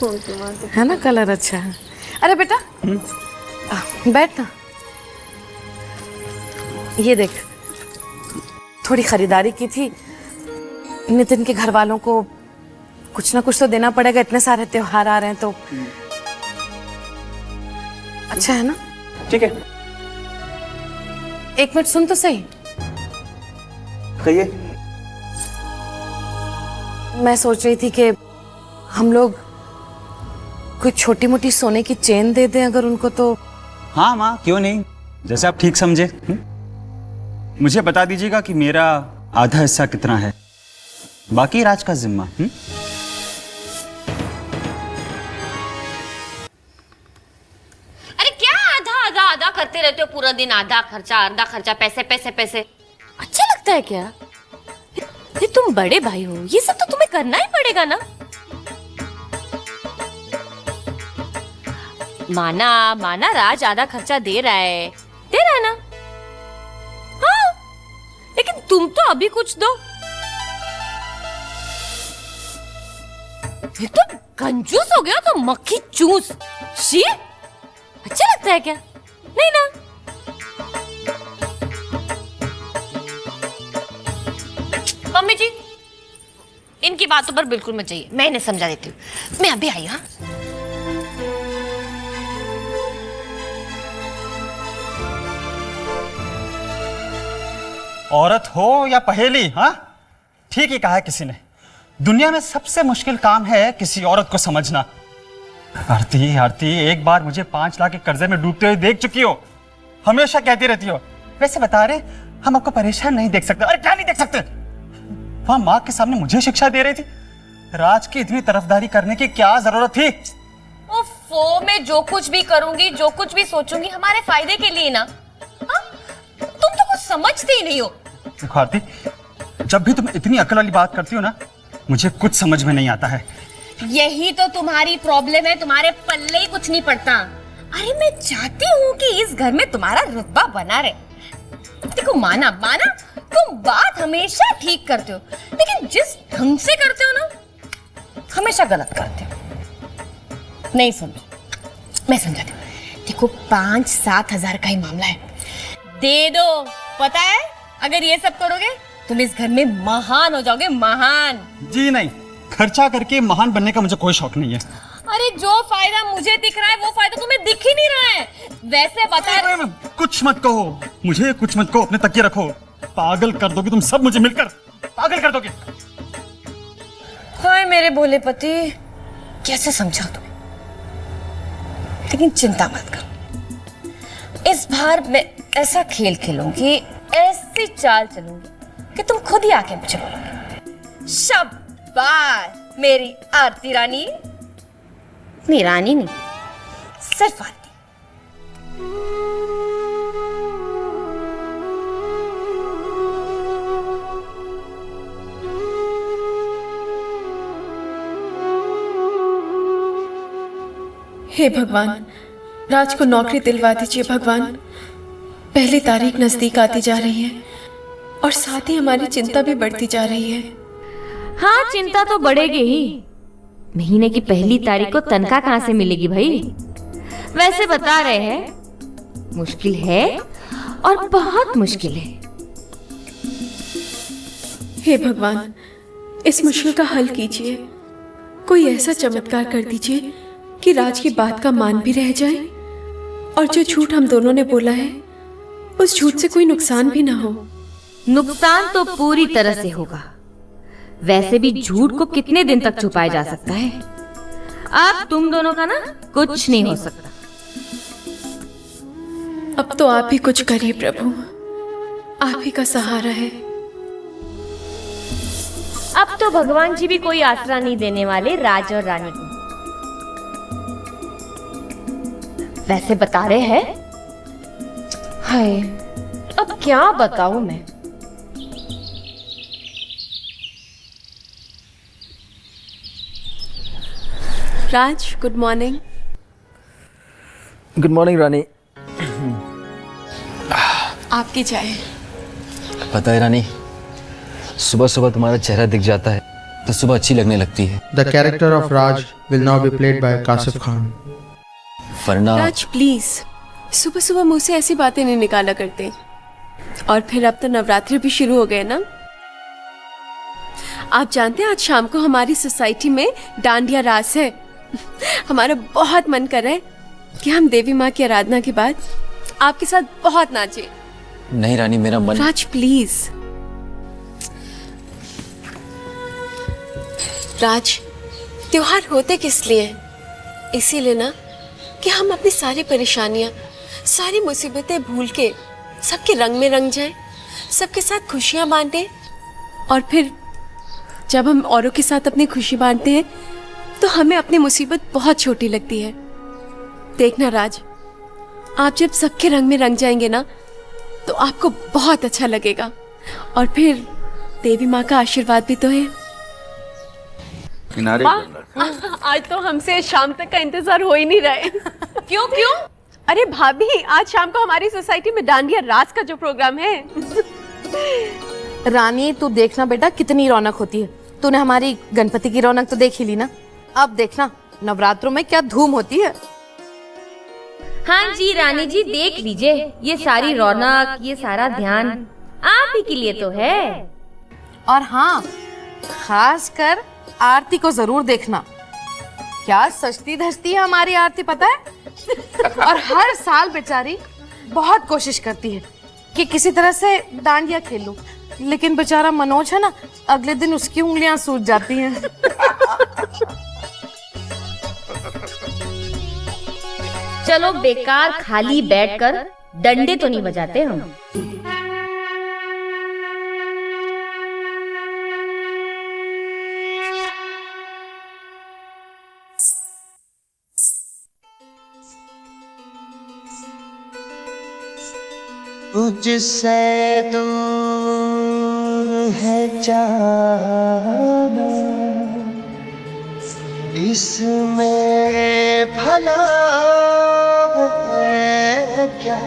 है ना, कलर अच्छा है। अरे बेटा बैठ ना, ये देख थोड़ी खरीदारी की थी। नितिन के घर वालों को कुछ ना कुछ तो देना पड़ेगा, इतने सारे त्योहार आ रहे हैं तो। अच्छा है ना? ठीक है। एक मिनट सुन तो सही। कहिए। मैं सोच रही थी कि हम लोग कोई छोटी मोटी सोने की चेन दे दें अगर उनको तो। हाँ माँ, क्यों नहीं, जैसे आप ठीक समझे। मुझे बता दीजिएगा कि मेरा आधा हिस्सा कितना है, बाकी राज का जिम्मा। अरे क्या आधा आधा आधा करते रहते हो पूरा दिन? आधा खर्चा, पैसे पैसे पैसे। अच्छा लगता है क्या? ये तुम बड़े भाई हो, ये सब तो तुम्हें करना ही पड़ेगा ना। माना माना राज आधा खर्चा दे रहा है ना। हाँ, लेकिन तुम तो अभी कुछ दो। ये तो कंजूस हो गया तो मक्खी चूस। शी, अच्छा लगता है क्या? नहीं ना। मम्मी जी, इनकी बातों पर बिल्कुल मत जाइए, मैं इन्हें समझा देती हूँ। मैं अभी आई। हाँ, औरत हो या पहेली, हाँ ठीक ही कहा है किसी ने। दुनिया में सबसे मुश्किल काम है किसी औरत को समझना। आरती आरती, एक बार मुझे 5 लाख के कर्जे में डूबते हुए देख चुकी हो, हमेशा कहती रहती हो। वैसे बता रहे, हम आपको परेशान नहीं देख सकते। अरे क्या नहीं देख सकते? वहां माँ के सामने मुझे शिक्षा दे रही थी। राज की इतनी तरफदारी करने की क्या जरूरत थी? ओफो, मैं जो कुछ भी करूंगी, जो कुछ भी सोचूंगी, हमारे फायदे के लिए ना। हाँ? तुम तो कुछ समझते ही नहीं हो। देखो आरती, जब भी तुम इतनी अकल वाली बात करती हो ना, मुझे कुछ समझ में नहीं आता है। यही तो तुम्हारी प्रॉब्लम है, तुम्हारे पल्ले ही कुछ नहीं पड़ता। अरे मैं चाहती हूँ कि इस घर में तुम्हारा रुतबा बना रहे। देखो माना तुम बात हमेशा ठीक करते हो, लेकिन जिस ढंग से करते हो ना, हमेशा गलत करते हो। नहीं समझ, मैं समझाती हूँ। देखो 5-7 हजार का ही मामला है, दे दो। पता है, अगर ये सब करोगे तुम इस घर में महान हो जाओगे, महान। जी नहीं, खर्चा करके महान बनने का मुझे कोई शौक नहीं है। अरे जो फायदा मुझे दिख रहा है वो फायदा तुम्हें दिख ही नहीं रहा है। वैसे बता। कुछ मत कहो, मुझे कुछ मत कहो, अपने तकिए रखो। पागल कर दोगे तुम सब, मुझे मिलकर पागल कर दोगे। हाय मेरे भोले पति, कैसे समझा तुम्हें? लेकिन चिंता मत करो, इस बार मैं ऐसा खेल खेलूंगी, ऐसी चाल चलूंगी कि तुम खुद ही आके मुझे बोलोगे शाबाश मेरी आरती रानी। नहीं रानी नहीं, सिर्फ आरती। हे भगवान, राज को नौकरी दिलवा दीजिए भगवान। पहली तारीख नजदीक आती जा रही है और साथ ही हमारी चिंता भी बढ़ती जा रही है। हाँ, चिंता तो बढ़ेगी ही। महीने की पहली तारीख को तनख्वाह कहाँ से मिलेगी भाई? वैसे बता रहे हैं, मुश्किल है और बहुत मुश्किल है। हे भगवान, इस मुश्किल का हल कीजिए। कोई ऐसा चमत्कार कर दीजिए कि राज की बात का मान भी रह जाए और जो झूठ हम दोनों ने बोला है उस झूठ से कोई नुकसान भी ना हो। नुकसान तो पूरी तरह से होगा। वैसे भी झूठ को कितने दिन तक छुपाया जा सकता है? अब तुम दोनों का ना कुछ नहीं हो सकता। अब तो आप ही कुछ करिए प्रभु, आप ही का सहारा है। अब तो भगवान जी भी कोई आसरा नहीं देने वाले राज और रानी को। वैसे बता रहे हैं, हाय अब क्या बताऊं मैं। राज, गुड मॉर्निंग। गुड मॉर्निंग रानी। आपकी चाय। पता है रानी, सुबह सुबह तुम्हारा चेहरा दिख जाता है तो सुबह अच्छी लगने लगती है। The character of Raj will now be played by Kasif Khan. वरना राज प्लीज, सुबह सुबह मुंह से ऐसी बातें नहीं निकाला करते। और फिर अब तो नवरात्रि भी शुरू हो गए ना। आप जानते हैं आज शाम को हमारी सोसाइटी में डांडिया रास है। हमारा बहुत मन कर रहा है कि हम देवी माँ की आराधना के बाद आपके साथ बहुत नाचे। नहीं रानी, मेरा मन। राज प्लीज। राज, त्योहार होते किस लिए हैं? इसीलिए ना कि हम अपनी सारी परेशानियां, सारी मुसीबतें भूल के सबके रंग में रंग जाएं, सबके साथ खुशियां बांटें। और फिर जब हम औरों के साथ अपनी खुशी बांटते हैं तो हमें अपनी मुसीबत बहुत छोटी लगती है। देखना राज, आप जब सबके रंग में रंग जाएंगे ना तो आपको बहुत अच्छा लगेगा। और फिर देवी माँ का आशीर्वाद भी तो है। किनारे आज तो हमसे शाम तक का इंतजार हो ही नहीं रहा है। क्यों क्यों? अरे भाभी, आज शाम को हमारी सोसाइटी में डांडिया रास का जो प्रोग्राम है। रानी तू देखना बेटा कितनी रौनक होती है। तूने हमारी गणपति की रौनक तो देख ही ली ना, अब देखना नवरात्रों में क्या धूम होती है। हाँ जी रानी जी, देख लीजिए ये सारी रौनक, ये सारा ध्यान आप ही के लिए तो है। और हाँ, खास कर आरती को जरूर देखना। क्या सजती धजती है हमारी आरती, पता है। और हर साल बेचारी बहुत कोशिश करती है कि किसी तरह से डांडिया खेल लूं, लेकिन बेचारा मनोज है ना, अगले दिन उसकी उंगलियां सूज जाती हैं। चलो बेकार खाली बैठकर डंडे तो नहीं बजाते हम। तुझसे दूर है जाना, इसमें भला है क्या।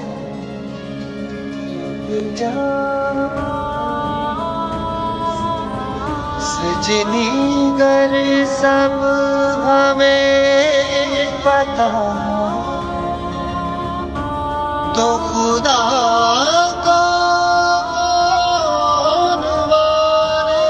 सजनी कर सब हमें पता, तो खुदा कौन माने।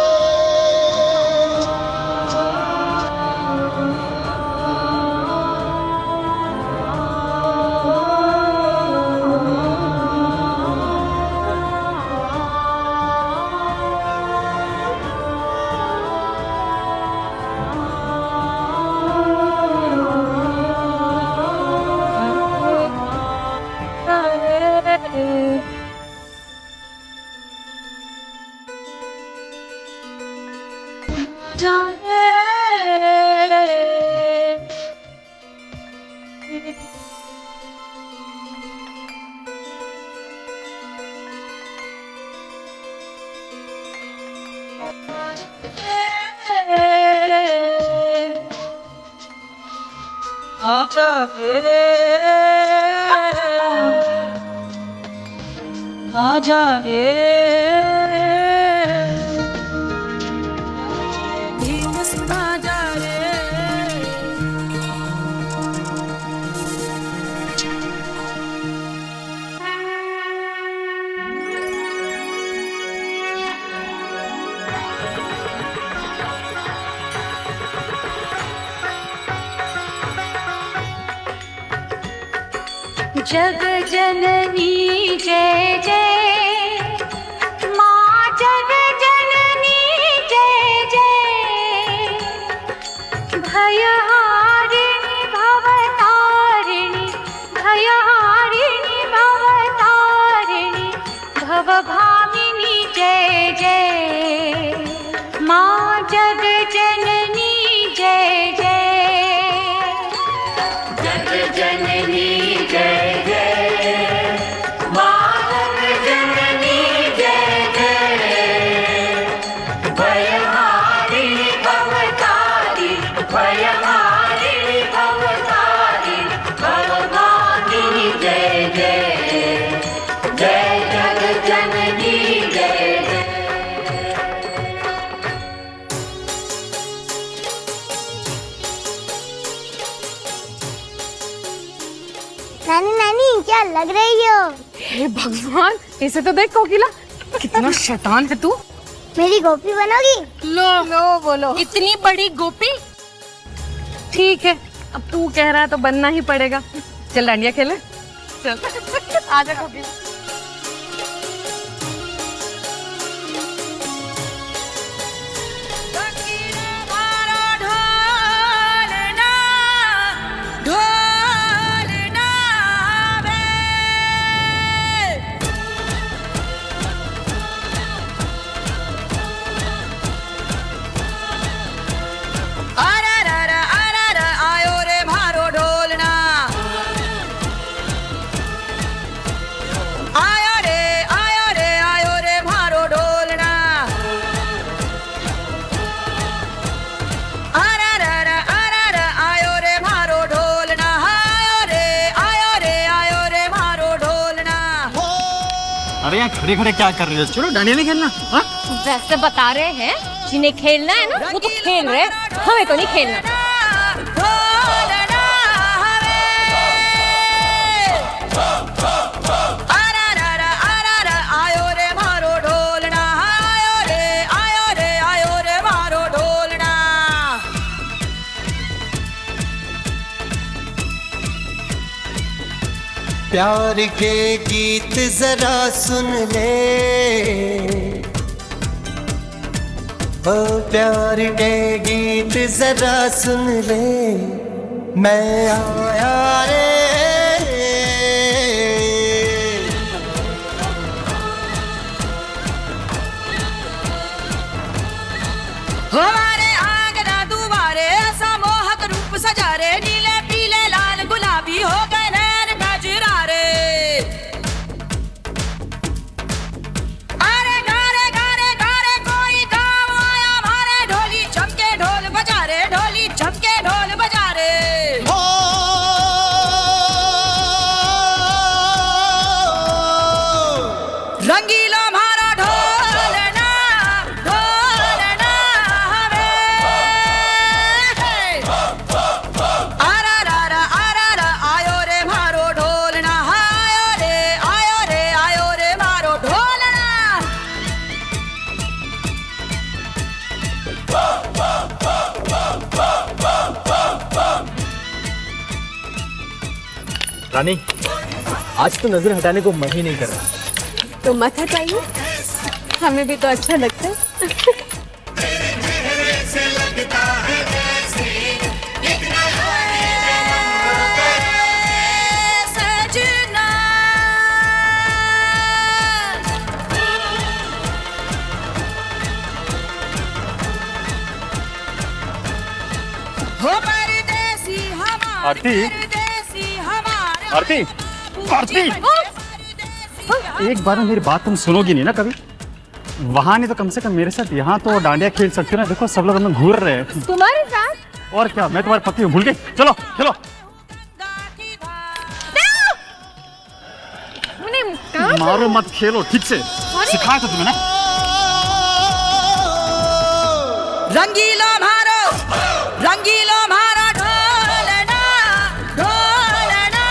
आजा जग जननी जय जय, माँ जग जननी जय जय। भयहारिणी भवतारिणी, भयहारिणी भवतारिणी, भवभामिनी जय जय। माँ जग जननी जय जय, जग जननी जय जय, माँ जग जननी जय जय। भयहारिणी भवतारिणी, भयहारिणी भवतारिणी, भवभामिनी जय जय। जय जग जननी जय जय। नानी नानी क्या लग रही हो? हे भगवान, इसे तो देख कोकिला, कितना शैतान है तू। मेरी गोपी बनोगी? लो बोलो। इतनी बड़ी गोपी? ठीक है, अब तू कह रहा है तो बनना ही पड़ेगा। चल डांडिया खेले, चल आजा कोकिला। अरे यार खड़े खड़े क्या कर रहे हो? चलो डांडिया नहीं खेलना। हाँ? वैसे बता रहे हैं जिन्हें खेलना है ना वो तो खेल रहे हैं, हमें तो नहीं खेलना। प्यार के गीत जरा सुन ले, ओ प्यार के गीत जरा सुन ले, मैं आया रे। हमारे आंगना दुबारे ऐसा मोहक रूप सजा रे, नीले पीले लाल गुलाबी हो गए नैन नजरा रे। अरे गारे गारे गारे कोई गाँव आया हमारे, ढोली चमके ढोल बजा रे, ढोली चमके ढोल बजा रे। ओ रंगीला हमारा ढोलना ढोलना हमें, आरा आयो रे मारो ढोलना, आयो रे मारो ढोलना। रानी, आज तो नजर हटाने को मन ही नहीं कर रहा। तो मत हटाइए, हमें भी तो अच्छा लगता है। सजना हो परदेसी हमारे, आरती? परदेसी हमारे, आरती, आरती, एक बार मेरी बात तुम सुनोगी नहीं ना कभी? वहाँ नहीं तो कम से कम मेरे साथ यहाँ तो डांडिया खेल सकते हो ना। देखो सब लोग हमें घूर रहे हैं। तुम्हारे साथ? और क्या, मैं तुम्हारी पत्नी हूँ, भूल गई? चलो खेलो। मारो मत, खेलो ठीक से, सिखाया था तुम्हें ना। रंगीला मारो, रंगीला मारा ढोलना ढोलना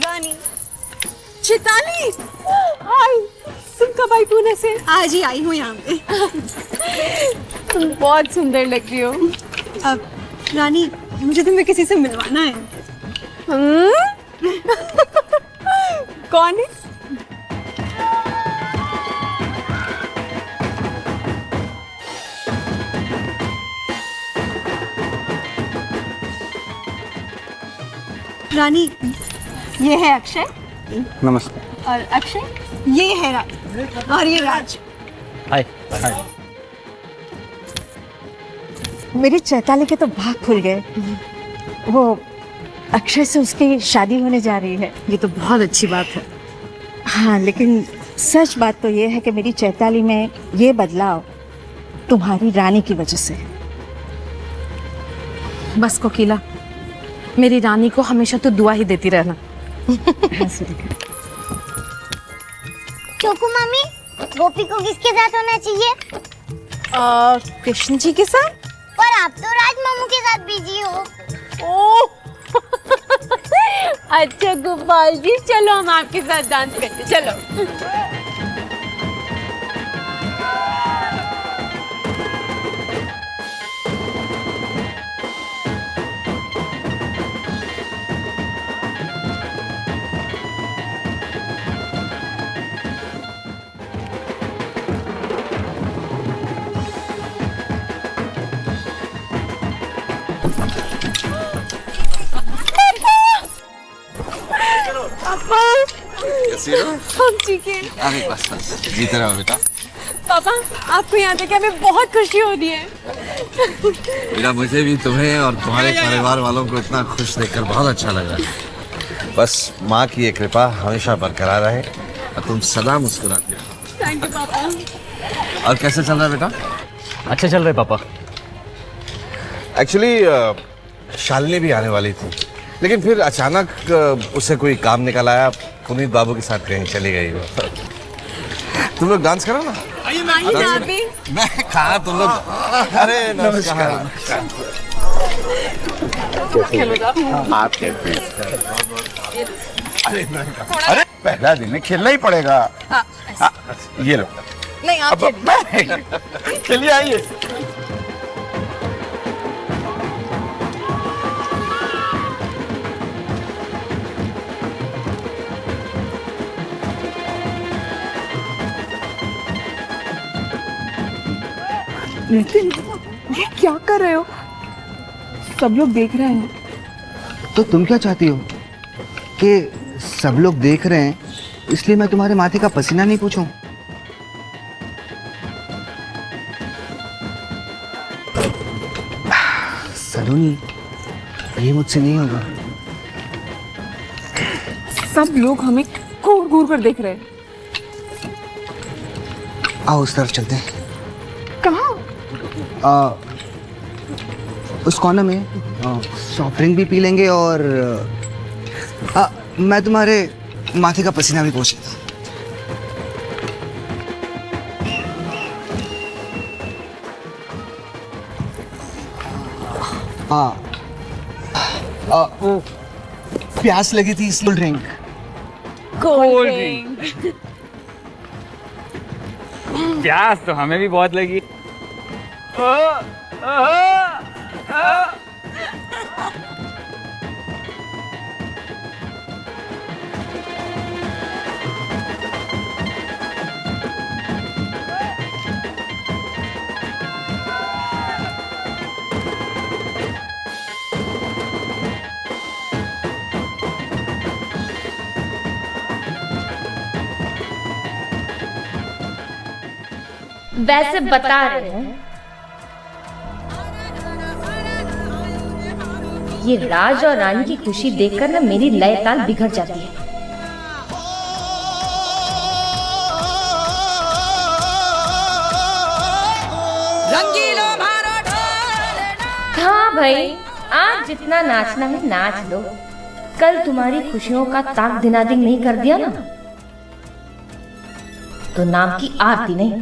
रानी, चिताली, हाय, तुम कब आई पुणे से? आज ही आई हूँ यहाँ पे। तुम बहुत सुंदर लग रही हो। अब रानी, मुझे तुम्हें किसी से मिलवाना है। कौन है? रानी, ये है अक्षय नमस्कार। और अक्षय ये है राज और ये राज। हाय। मेरी चैताली के तो भाग खुल गए। वो अक्षय से उसकी शादी होने जा रही है। ये तो बहुत अच्छी बात है। हाँ, लेकिन सच बात तो ये है कि मेरी चैताली में ये बदलाव तुम्हारी रानी की वजह से। बस कोकिला, मेरी रानी को हमेशा तो दुआ ही देती रहना। चोकू मम्मी, गोपी को किसके साथ होना चाहिए? कृष्ण जी के साथ। पर आप तो राज मामू के साथ बिजी हो। अच्छा गोपाल जी, चलो हम आपके साथ डांस करते, चलो। कैसी हो? हम ठीक हैं। अरे बस बस जीते रहो बेटा। पापा, आपको यहाँ देख के हमें बहुत खुशी हो रही है। बेटा मुझे भी तुम्हें और तुम्हारे परिवार वालों को इतना खुश देखकर बहुत अच्छा लग रहा है। बस माँ की ये कृपा हमेशा बरकरार रहे और तुम सदा मुस्कुराते रहो। थैंक यू पापा। और कैसे चल रहा है बेटा? अच्छा चल रहा है पापा। एक्चुअली शालिनी भी आने वाली थी, लेकिन फिर अचानक उसे कोई काम निकल आया, पुनीत बाबू के साथ कहीं चली गई। तुम लोग डांस करो ना। मैं कहा तुम लोग। अरे नमस्कार। आप कैसे? अरे पहला दिन है, खेलना ही पड़ेगा। ये लो। नहीं आप चलिए आइए। नितिन, ये क्या कर रहे हो? सब लोग देख रहे हैं। तो तुम क्या चाहती हो कि सब लोग देख रहे हैं इसलिए मैं तुम्हारे माथे का पसीना नहीं पूछूं? सलोनी, ये मुझसे नहीं होगा। सब लोग हमें घूर घूर कर देख रहे हैं। आओ उस तरफ चलते हैं। कहाँ? उस कॉर्नर में सॉफ्ट ड्रिंक भी पी लेंगे और मैं तुम्हारे माथे का पसीना भी पोंछ लेता। प्यास लगी थी इसलिए ड्रिंक। Cold drink. प्यास तो हमें भी बहुत लगी। वैसे बता रहे हैं, ये राज और रानी की खुशी देखकर ना मेरी लय ताल बिगड़ जाती है। हाँ भाई, आज जितना नाचना है नाच लो। कल तुम्हारी खुशियों का ताक दिनादिन नहीं कर दिया ना, तो नाम की आरती नहीं।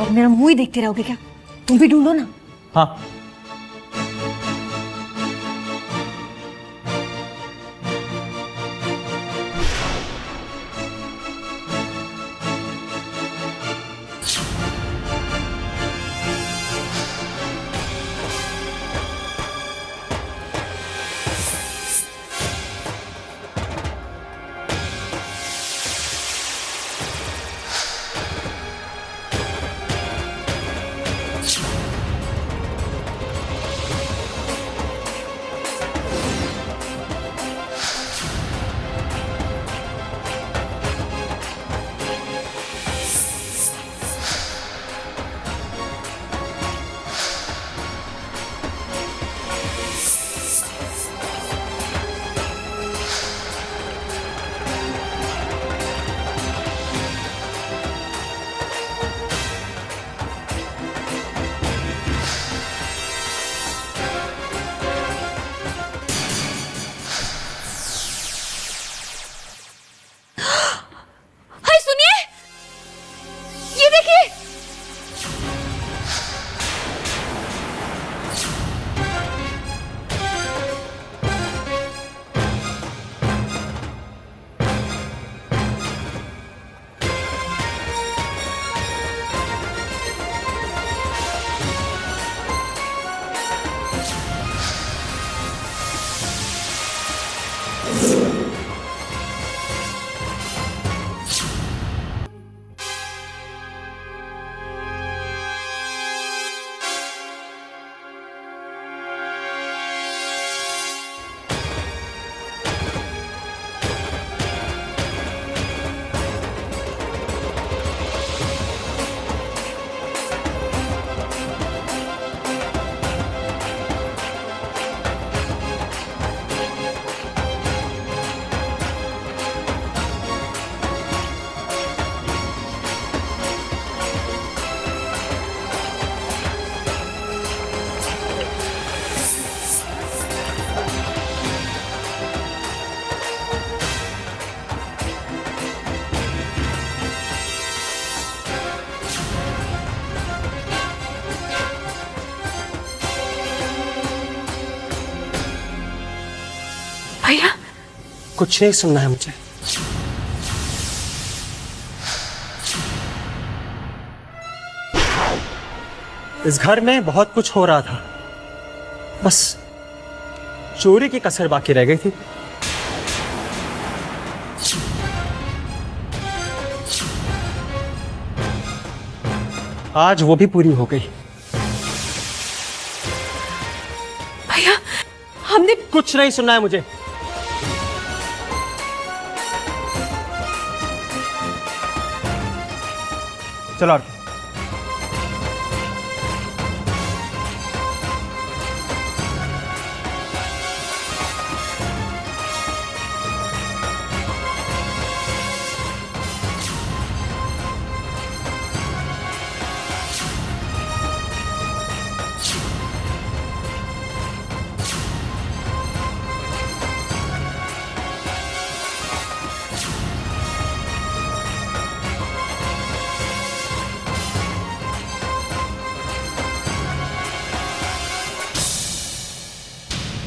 और मेरा मुंह ही देखते रहोगे क्या? तुम भी ढूंढो ना। हाँ हाय सुनिए, ये देखिए। भैया कुछ नहीं सुनना है मुझे। इस घर में बहुत कुछ हो रहा था, बस चोरी की कसर बाकी रह गई थी। आज वो भी पूरी हो गई। भैया हमने कुछ नहीं सुनना है मुझे। चलो आरती।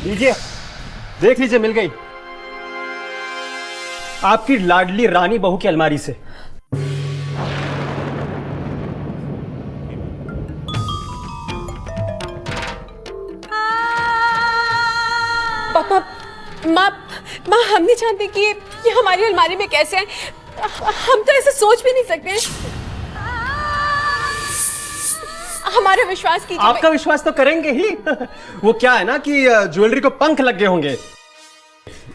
लीजिए, देख लीजिए, मिल गई आपकी लाडली रानी बहू की अलमारी से। पापा, माँ हम नहीं जानते कि ये हमारी अलमारी में कैसे है। हम तो ऐसे सोच भी नहीं सकते। हमारा विश्वास कीजिए। आपका विश्वास तो करेंगे ही। वो क्या है ना कि ज्वेलरी को पंख लग गए होंगे,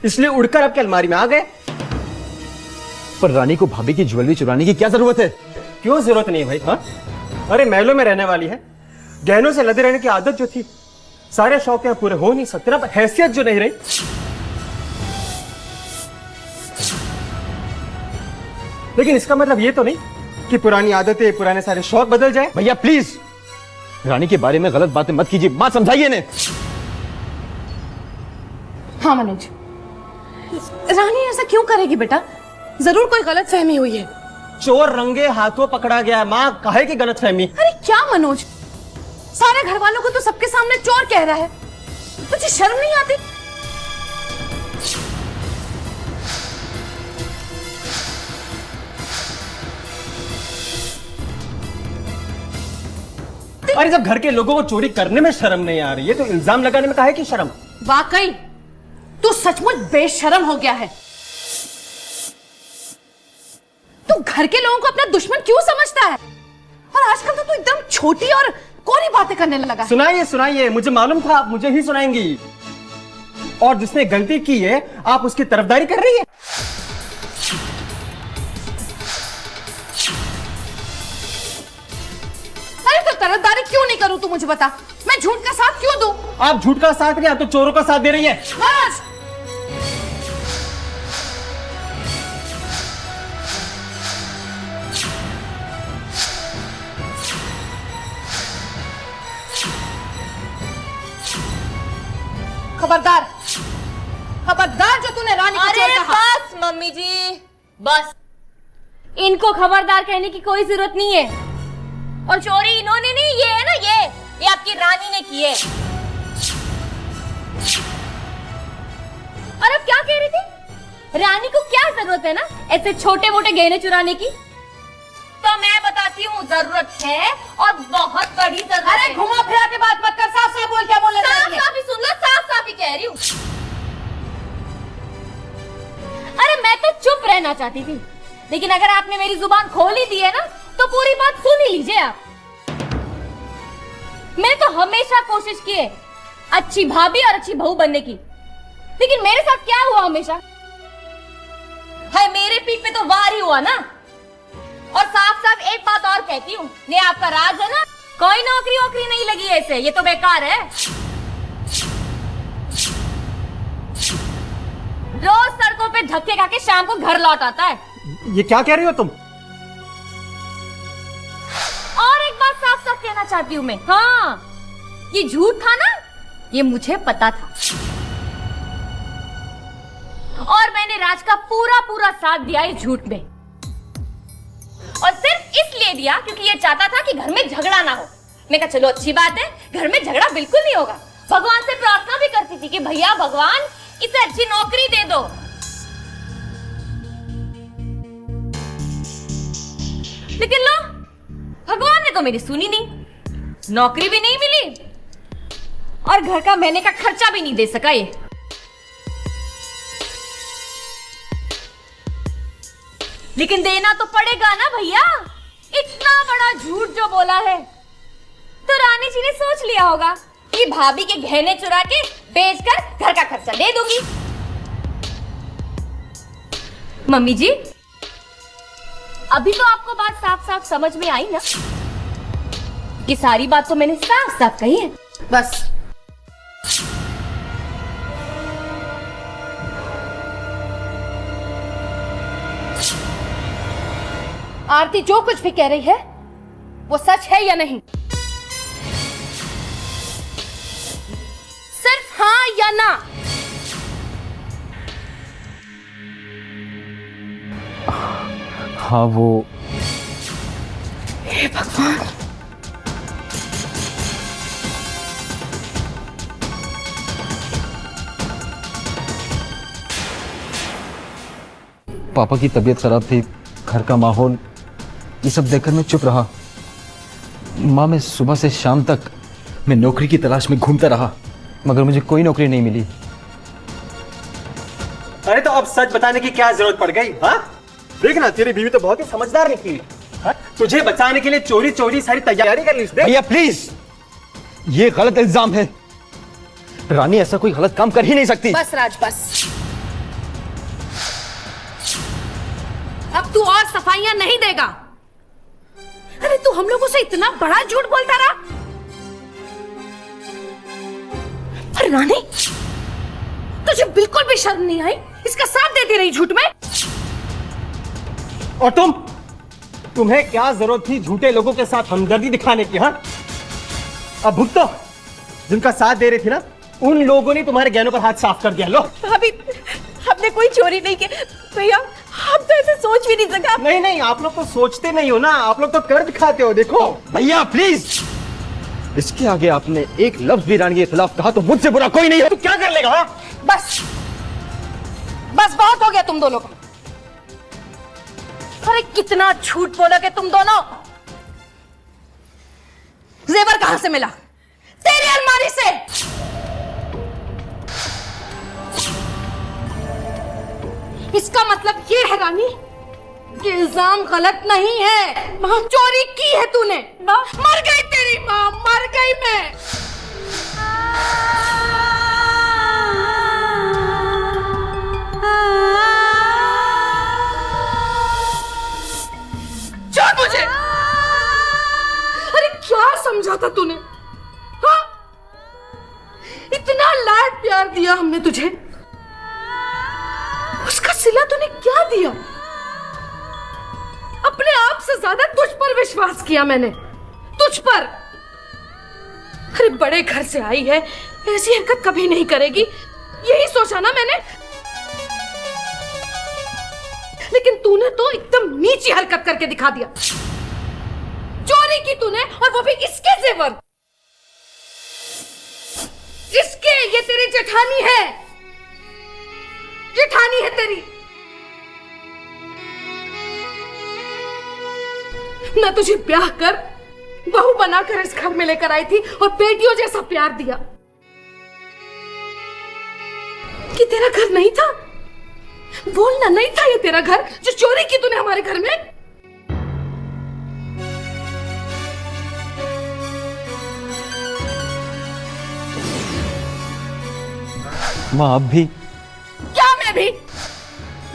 इसलिए उड़कर आपकी अलमारी में आ गए। पर रानी को भाभी की ज्वेलरी चुराने की क्या जरूरत है? क्यों जरूरत नहीं भाई? हाँ, अरे महलों में रहने वाली है, गहनों से लदे रहने की आदत जो थी, सारे शौक यहाँ पूरे हो नहीं सकते ना, हैसियत जो नहीं रही। लेकिन इसका मतलब ये तो नहीं कि पुरानी आदतें, पुराने सारे शौक बदल जाए। भैया प्लीज रानी के बारे में गलत बातें मत कीजिए। मां समझाइए इन्हें। हाँ मनोज, रानी ऐसा क्यों करेगी बेटा? जरूर कोई गलत फहमी हुई है। चोर रंगे हाथों पकड़ा गया है। माँ, काहे की गलतफहमी? अरे क्या मनोज, सारे घर वालों को तो सबके सामने चोर कह रहा है, तुझे शर्म नहीं आती? अरे जब घर के लोगों को चोरी करने में शर्म नहीं आ रही है तो इल्जाम लगाने में काहे की शर्म? वाकई तू सचमुच बेशर्म हो गया है। तू घर के लोगों को अपना दुश्मन क्यों समझता है? और आजकल तो तू एकदम छोटी और कोरी बातें करने लगा है। सुनाइए सुनाइए, मुझे मालूम था आप मुझे ही सुनाएंगी। और जिसने गलती की है आप उसकी तरफदारी कर रही है। अरे तो तरफदारी क्यों नहीं करूं, तू मुझे बता। मैं झूठ का साथ क्यों दूं? आप झूठ का साथ नहीं, आप तो चोरों का साथ दे रही है। बस खबरदार, खबरदार जो तूने रानी को चोर कहा। बस मम्मी जी, बस। इनको खबरदार कहने की कोई जरूरत नहीं है। और चोरी इन्होंने नहीं, ये है ना, ये आपकी रानी ने की है। और अब क्या कह रही थी? रानी को क्या जरूरत है ना ऐसे छोटे मोटे गहने चुराने की? तो मैं बताती हूँ, जरूरत है और बहुत बड़ी जरूरत है। अरे घुमा फिरा के बात मत कर, साफ साफ बोल, क्या बोल रही है? साफ साफ ही सुन लो, साफ साफ ही कह रही हूँ। अरे मैं तो चुप रहना चाहती थी, लेकिन अगर आपने मेरी जुबान खोल ही दी है ना तो पूरी बात सुन ही लीजिए आप। मैंने तो हमेशा कोशिश की है अच्छी भाभी और अच्छी बहू बनने की, लेकिन मेरे साथ क्या हुआ हमेशा? है मेरे पीठ पे तो वार ही हुआ ना। और साफ साफ एक बात और कहती हूँ, ये आपका राज है ना, कोई नौकरी वोकरी नहीं लगी ऐसे, ये तो बेकार है। रोज सड़कों पे धक्के खा के शाम को घर लौट आता है। ये क्या कह रही हो तुम? और एक बात साफ साफ कहना चाहती हूँ मैं, हाँ, ये झूठ था ना, ये मुझे पता था। और मैंने राज का पूरा पूरा साथ दिया इस झूठ में, और सिर्फ इसलिए दिया क्योंकि ये चाहता था कि घर में झगड़ा ना हो। मैं कहा चलो अच्छी बात है, घर में झगड़ा बिल्कुल नहीं होगा। भगवान से प्रार्थना भी करती थी कि भैया भगवान इसे अच्छी नौकरी दे दो। लेकिन लो, भगवान ने तो मेरी सुनी नहीं, नौकरी भी नहीं मिली और घर का महीने का खर्चा भी नहीं दे सका ये। लेकिन देना तो पड़ेगा ना भैया, इतना बड़ा झूठ जो बोला है। तो रानी जी ने सोच लिया होगा कि भाभी के गहने चुरा के बेचकर घर का खर्चा दे दूंगी। मम्मी जी, अभी तो आपको बात साफ साफ समझ में आई ना? ये सारी बात तो मैंने साफ साफ कही है। बस आरती जो कुछ भी कह रही है वो सच है या नहीं? सिर्फ हाँ या ना। हाँ, वो हे भगवान, पापा की तबीयत खराब थी, घर का माहौल, ये सब देखकर मैं चुप रहा। माँ, मैं सुबह से शाम तक मैं नौकरी की तलाश में घूमता रहा, मगर मुझे कोई नौकरी नहीं मिली। अरे तो अब सच बताने की क्या जरूरत पड़ गई? हाँ, देखना तेरी बीवी तो बहुत ही समझदार निकली। हाँ? तुझे बचाने के लिए चोरी चोरी सारी तैयारी कर ली उसने। भैया प्लीज, ये गलत इल्जाम है। रानी ऐसा कोई गलत काम कर ही नहीं सकती। बस राज, बस। अब तू और सफाइयां नहीं देगा। अरे तू हम लोगों से इतना बड़ा झूठ बोलता रहा। अरे रानी, तुझे बिल्कुल भी शर्म नहीं आई? इसका साथ देती रही झूठ में। और तुम्हें क्या जरूरत थी झूठे लोगों के साथ हमदर्दी दिखाने की? हाँ, अब भुगतो। जिनका साथ दे रही थी ना, उन लोगों ने तुम्हारे गहनों पर हाथ साफ कर दिया। लो, भाभी, हमने कोई चोरी नहीं की भैया, आप तो ऐसे सोच भी नहीं सका। नहीं नहीं, आप लोग तो सोचते नहीं हो ना, आप लोग तो कर दिखाते हो। देखो भैया प्लीज, इसके आगे आपने एक लफ्ज भी रानी के खिलाफ कहा तो मुझसे बुरा कोई नहीं है। तू क्या कर लेगा? हाँ? बस बस बहुत हो गया तुम दोनों का। अरे कितना झूठ बोलोगे तुम दोनों। जेवर कहां से मिला? तेरी अलमारी से। इसका मतलब ये है रानी कि इल्जाम गलत नहीं है। मां, चोरी की है तूने। मां, मर गई तेरी मां, मर गई मैं। छोड़ मुझे। अरे क्या समझा था तूने? हाँ? इतना लाड प्यार दिया हमने तुझे, उसका सिला तूने क्या दिया? अपने आप से ज्यादा तुझ पर विश्वास किया मैंने, तुझ पर। अरे बड़े घर से आई है, ऐसी हरकत कभी नहीं करेगी, यही सोचा ना मैंने। लेकिन तूने तो एकदम नीची हरकत करके दिखा दिया। चोरी की तूने, और वो भी इसके जेवर। इसके, ये तेरी जेठानी है, जेठानी है तेरी। मैं तुझे ब्याह कर बहू बनाकर इस घर में लेकर आई थी और बेटियों जैसा प्यार दिया। कि तेरा घर नहीं था? बोलना, नहीं था ये तेरा घर जो चोरी की तूने हमारे घर में? माँ अब भी? क्या मैं भी?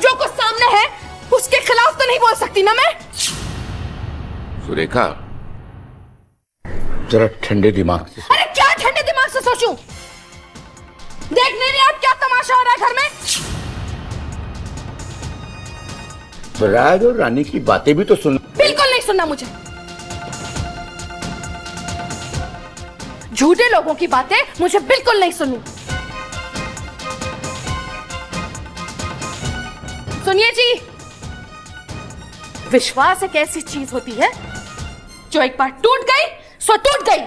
जो कुछ सामने है उसके खिलाफ तो नहीं बोल सकती ना मैं। सुरेखा, जरा ठंडे दिमाग से। अरे क्या ठंडे दिमाग से सोचूं? देख नहीं रही आप क्या तमाशा हो रहा है घर में? राज और रानी की बातें भी तो सुन। बिल्कुल नहीं सुनना मुझे। झूठे लोगों की बातें मुझे बिल्कुल नहीं सुननी। सुनिए जी, विश्वास एक ऐसी चीज होती है जो एक बार टूट गई सो टूट गई।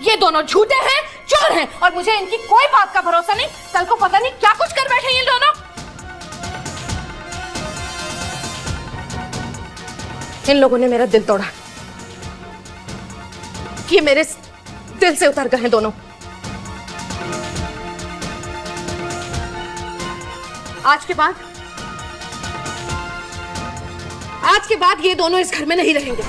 ये दोनों झूठे हैं, चोर हैं, और मुझे इनकी कोई बात का भरोसा नहीं। कल को पता नहीं क्या कुछ कर बैठे ये दोनों। इन लोगों ने मेरा दिल तोड़ा, ये मेरे दिल से उतर गए हैं दोनों। आज के बाद ये दोनों इस घर में नहीं रहेंगे।